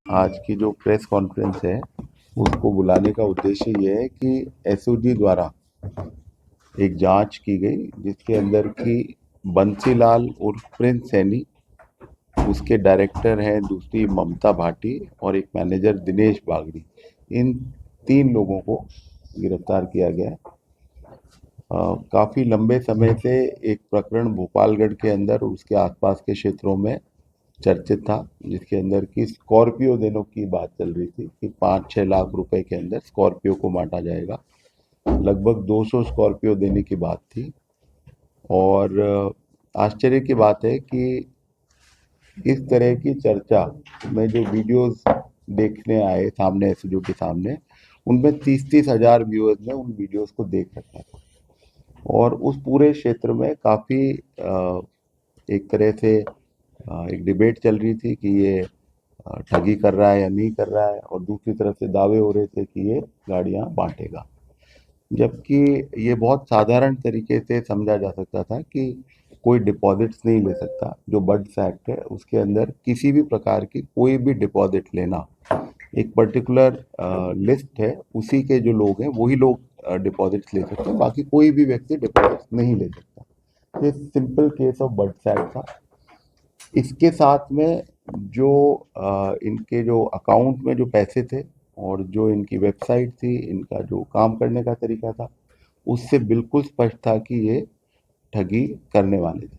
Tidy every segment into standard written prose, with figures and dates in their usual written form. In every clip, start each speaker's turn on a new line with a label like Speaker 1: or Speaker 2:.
Speaker 1: आज की जो प्रेस कॉन्फ्रेंस है उसको बुलाने का उद्देश्य ये है कि एसओजी द्वारा एक जांच की गई जिसके अंदर की बंसीलाल उर्फ प्रिंस सैनी, उसके डायरेक्टर हैं दूसरी ममता भाटी और एक मैनेजर दिनेश बागड़ी, इन 3 लोगों को गिरफ्तार किया गया है। काफ़ी लंबे समय से एक प्रकरण भोपालगढ़ के अंदर और उसके आसपास के क्षेत्रों में चर्चित था, जिसके अंदर की स्कॉर्पियो देने की बात चल रही थी कि 5-6 लाख रुपए के अंदर स्कॉर्पियो को बांटा जाएगा। लगभग 200 स्कॉर्पियो देने की बात थी। और आश्चर्य की बात है कि इस तरह की चर्चा में जो वीडियोस देखने आए सामने एसओजी के सामने, उनमें 30-30 हजार व्यूअर्स ने उन वीडियोस को देख रखा था। और उस पूरे क्षेत्र में काफ़ी एक तरह से एक डिबेट चल रही थी कि ये ठगी कर रहा है या नहीं कर रहा है, और दूसरी तरफ से दावे हो रहे थे कि ये गाड़ियां बांटेगा। जबकि ये बहुत साधारण तरीके से समझा जा सकता था कि कोई डिपॉजिट्स नहीं ले सकता। जो बड्स एक्ट है उसके अंदर किसी भी प्रकार की कोई भी डिपॉजिट लेना, एक पर्टिकुलर लिस्ट है, उसी के जो लोग हैं वही लोग डिपॉजिट्स ले सकते हैं, बाकी कोई भी व्यक्ति डिपॉजिट्स नहीं ले सकता। ये simple case of buds act था। इसके साथ में जो इनके जो अकाउंट में जो पैसे थे और जो इनकी वेबसाइट थी, इनका जो काम करने का तरीका था, उससे बिल्कुल स्पष्ट था कि ये ठगी करने वाले थे।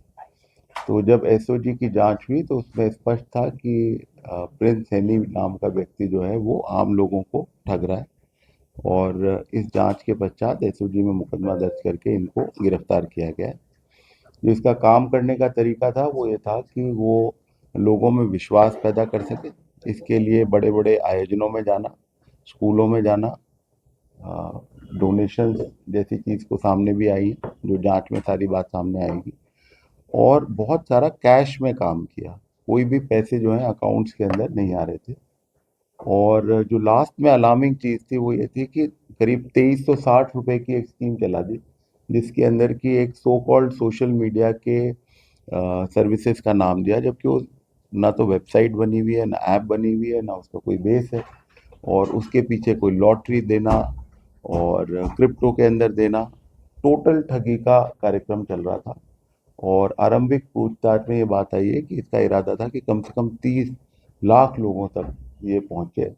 Speaker 1: तो जब एसओजी की जांच हुई तो उसमें स्पष्ट था कि प्रिंस सैनी नाम का व्यक्ति जो है वो आम लोगों को ठग रहा है। और इस जांच के पश्चात एसओजी में मुकदमा दर्ज करके इनको गिरफ्तार किया गया है। जो इसका काम करने का तरीका था वो ये था कि वो लोगों में विश्वास पैदा कर सके। इसके लिए बड़े बड़े आयोजनों में जाना, स्कूलों में जाना, डोनेशन जैसी चीज़ को सामने भी आई, जो जांच में सारी बात सामने आएगी। और बहुत सारा कैश में काम किया, कोई भी पैसे जो है अकाउंट्स के अंदर नहीं आ रहे थे। और जो लास्ट में अलार्मिंग चीज़ थी वो ये थी कि करीब 2360 रुपए की एक स्कीम चला दी, जिसके अंदर की एक सो कॉल्ड सोशल मीडिया के सर्विसेज का नाम दिया, जबकि वो ना तो वेबसाइट बनी हुई है, ना ऐप बनी हुई है, ना उसका कोई बेस है। और उसके पीछे कोई लॉटरी देना और क्रिप्टो के अंदर देना, टोटल ठगी का कार्यक्रम चल रहा था। और आरंभिक पूछताछ में ये बात आई है कि इसका इरादा था कि कम से कम 30 लाख लोगों तक ये पहुंचे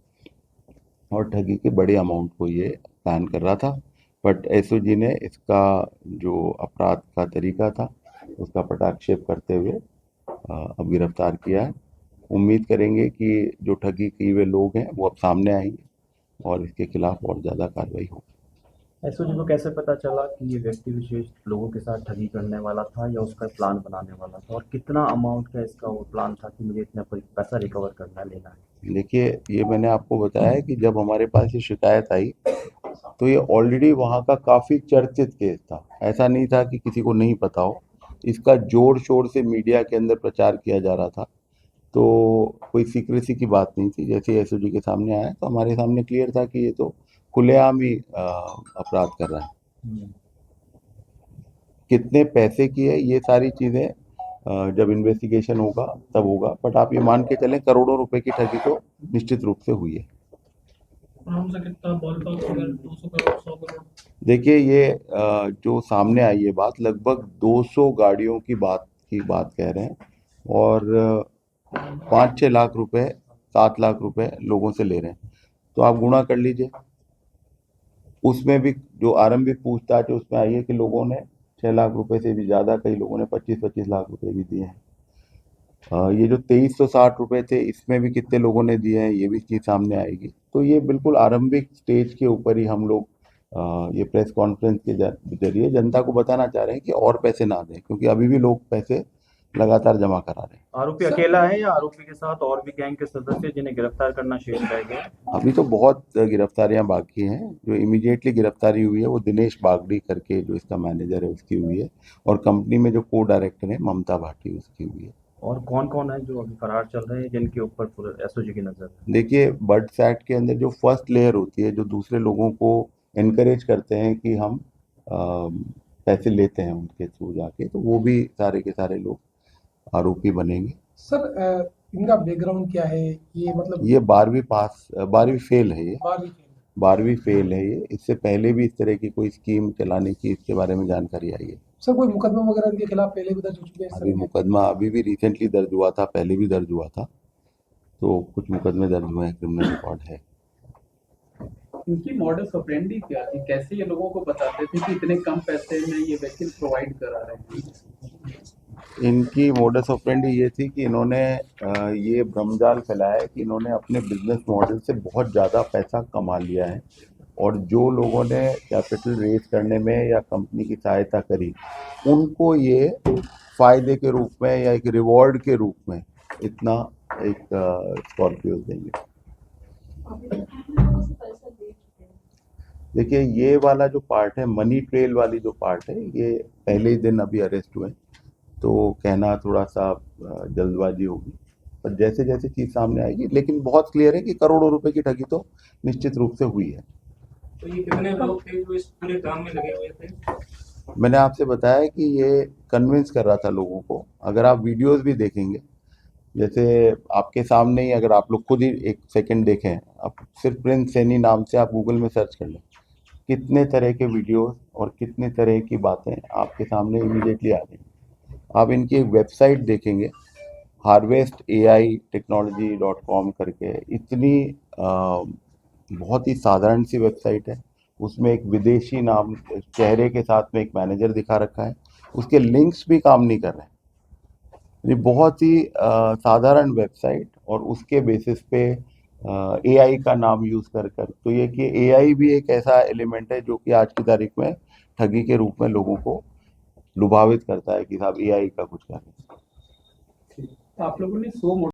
Speaker 1: और ठगी के बड़े अमाउंट को ये प्लान कर रहा था। बट एसओजी ने इसका जो अपराध का तरीका था उसका पटाक्षेप करते हुए अब गिरफ्तार किया है। उम्मीद करेंगे कि जो ठगी किए हुए लोग हैं वो अब सामने आएंगे और इसके खिलाफ और ज़्यादा कार्रवाई होगी।
Speaker 2: एसओजी को कैसे पता चला कि ये व्यक्ति विशेष लोगों के साथ ठगी करने वाला था या उसका प्लान बनाने वाला था, और कितना अमाउंट का इसका वो प्लान था कि मुझे इतना पैसा रिकवर करना लेना है?
Speaker 1: देखिए, ये मैंने आपको बताया है कि जब हमारे पास ये शिकायत आई तो ये ऑलरेडी वहाँ का काफ़ी चर्चित केस था। ऐसा नहीं था कि किसी को नहीं पता हो। इसका जोर शोर से मीडिया के अंदर प्रचार किया जा रहा था। तो कोई सीक्रेसी की बात नहीं थी। जैसे एसओजी के सामने आया तो हमारे सामने क्लियर था कि ये तो खुलेआम ही अपराध कर रहा है।
Speaker 2: हम्म।
Speaker 1: कितने पैसे की है ये सारी चीज़ें जब इन्वेस्टिगेशन होगा तब होगा, बट आप ये मान के चलें करोड़ों रुपए की ठगी तो निश्चित रूप से हुई है।
Speaker 2: आराम से कितना बॉल का फिगर, 200 करोड़, 100 करोड़?
Speaker 1: देखिए, ये जो सामने आई है बात, लगभग 200 गाड़ियों की बात कह रहे हैं। और 5-6 लाख रुपए, 7 लाख रुपए लोगों से ले रहे हैं। तो आप गुणा कर लीजिए। उसमें भी जो आरंभिक पूछताछ है उसमें आई है कि लोगों ने 6 लाख रुपए से भी ज़्यादा, कई लोगों ने 25-25 लाख रुपए भी दिए हैं। ये जो 2360 रुपए थे इसमें भी कितने लोगों ने दिए हैं ये भी चीज़ सामने आएगी। तो ये बिल्कुल आरंभिक स्टेज के ऊपर ही हम लोग ये प्रेस कॉन्फ्रेंस के जरिए जनता को बताना चाह रहे हैं कि और पैसे ना दें, क्योंकि अभी भी लोग पैसे लगातार जमा करा रहे हैं।
Speaker 2: आरोपी अकेला है या आरोपी के साथ और भी गैंग के सदस्य जिन्हें गिरफ्तार करना शेष रह गया?
Speaker 1: अभी तो बहुत गिरफ्तारियां बाकी हैं। जो इमीडिएटली गिरफ्तारी हुई है वो दिनेश बागड़ी करके जो इसका मैनेजर है उसकी हुई है, और कंपनी में जो को डायरेक्टर है ममता भाटी उसकी हुई है।
Speaker 2: और कौन कौन है जो अभी फरार चल रहे हैं जिनके ऊपर पूरे एसओजी की नजर है?
Speaker 1: देखिए, बर्ड्स एक्ट के अंदर जो फर्स्ट लेयर होती है, जो दूसरे लोगों को एनकरेज करते हैं कि हम पैसे लेते हैं उनके थ्रू जाके, तो वो भी सारे के सारे लोग आरोपी बनेंगे।
Speaker 3: सर इनका बैकग्राउंड क्या है, ये मतलब
Speaker 1: ये 12वीं फेल है ये,
Speaker 3: 12वीं फेल?
Speaker 1: 12वीं फेल है ये। इससे पहले भी इस तरह की कोई स्कीम चलाने की इसके बारे में जानकारी आई है।
Speaker 3: सर कोई मुकदमा वगैरह इनके खिलाफ पहले भी दर्ज हो चुके हैं इस
Speaker 1: अभी
Speaker 3: तरह के?
Speaker 1: मुकदमा अभी भी रिसेंटली दर्ज हुआ था, पहले भी दर्ज हुआ था, तो कुछ मुकदमे दर्ज हुए हैं, क्रिमिनल रिकॉर्ड है।
Speaker 4: इनकी मॉडस ऑपरेंडी क्या थी, कैसे ये लोगों को बताते थे कि इतने कम पैसे में ये व्हीकल प्रोवाइड करा रहे हैं?
Speaker 1: इनकी मोडस ऑपरेंडी ये थी कि इन्होंने ये भ्रमजाल फैलाया है कि इन्होंने अपने बिजनेस मॉडल से बहुत ज़्यादा पैसा कमा लिया है, और जो लोगों ने कैपिटल रेज करने में या कंपनी की सहायता करी, उनको ये फायदे के रूप में या एक रिवॉर्ड के रूप में इतना एक स्कॉर्पियो देंगे। देखिए, ये वाला जो पार्ट है, मनी ट्रेल वाली जो पार्ट है, ये पहले ही दिन अभी अरेस्ट हुए, तो कहना थोड़ा सा जल्दबाजी होगी, पर जैसे जैसे चीज़ सामने आएगी। लेकिन बहुत क्लियर है कि करोड़ों रुपए की ठगी तो निश्चित रूप से हुई है।
Speaker 5: तो ये कितने लोग थे जो इस पूरे काम में लगे हुए थे?
Speaker 1: मैंने आपसे बताया कि ये कन्विंस कर रहा था लोगों को। अगर आप वीडियोस भी देखेंगे, जैसे आपके सामने ही, अगर आप लोग खुद ही एक सेकंड देखें, आप सिर्फ प्रिंस सैनी नाम से आप गूगल में सर्च कर लें, कितने तरह के वीडियोस और कितने तरह की बातें आपके सामने इमीडिएटली आ रही हैं। आप इनकी एक वेबसाइट देखेंगे, harvestAItechnology.com करके, इतनी बहुत ही साधारण सी वेबसाइट है। उसमें एक विदेशी नाम चेहरे के साथ में एक मैनेजर दिखा रखा है, उसके लिंक्स भी काम नहीं कर रहे हैं। ये बहुत ही साधारण वेबसाइट, और उसके बेसिस पे एआई का नाम यूज़ कर कर, तो ये कि एआई भी एक ऐसा एलिमेंट है जो कि आज की तारीख में ठगी के रूप में लोगों को लुभावित करता है कि साहब एआई का कुछ करें।
Speaker 4: आप लोगों ने 100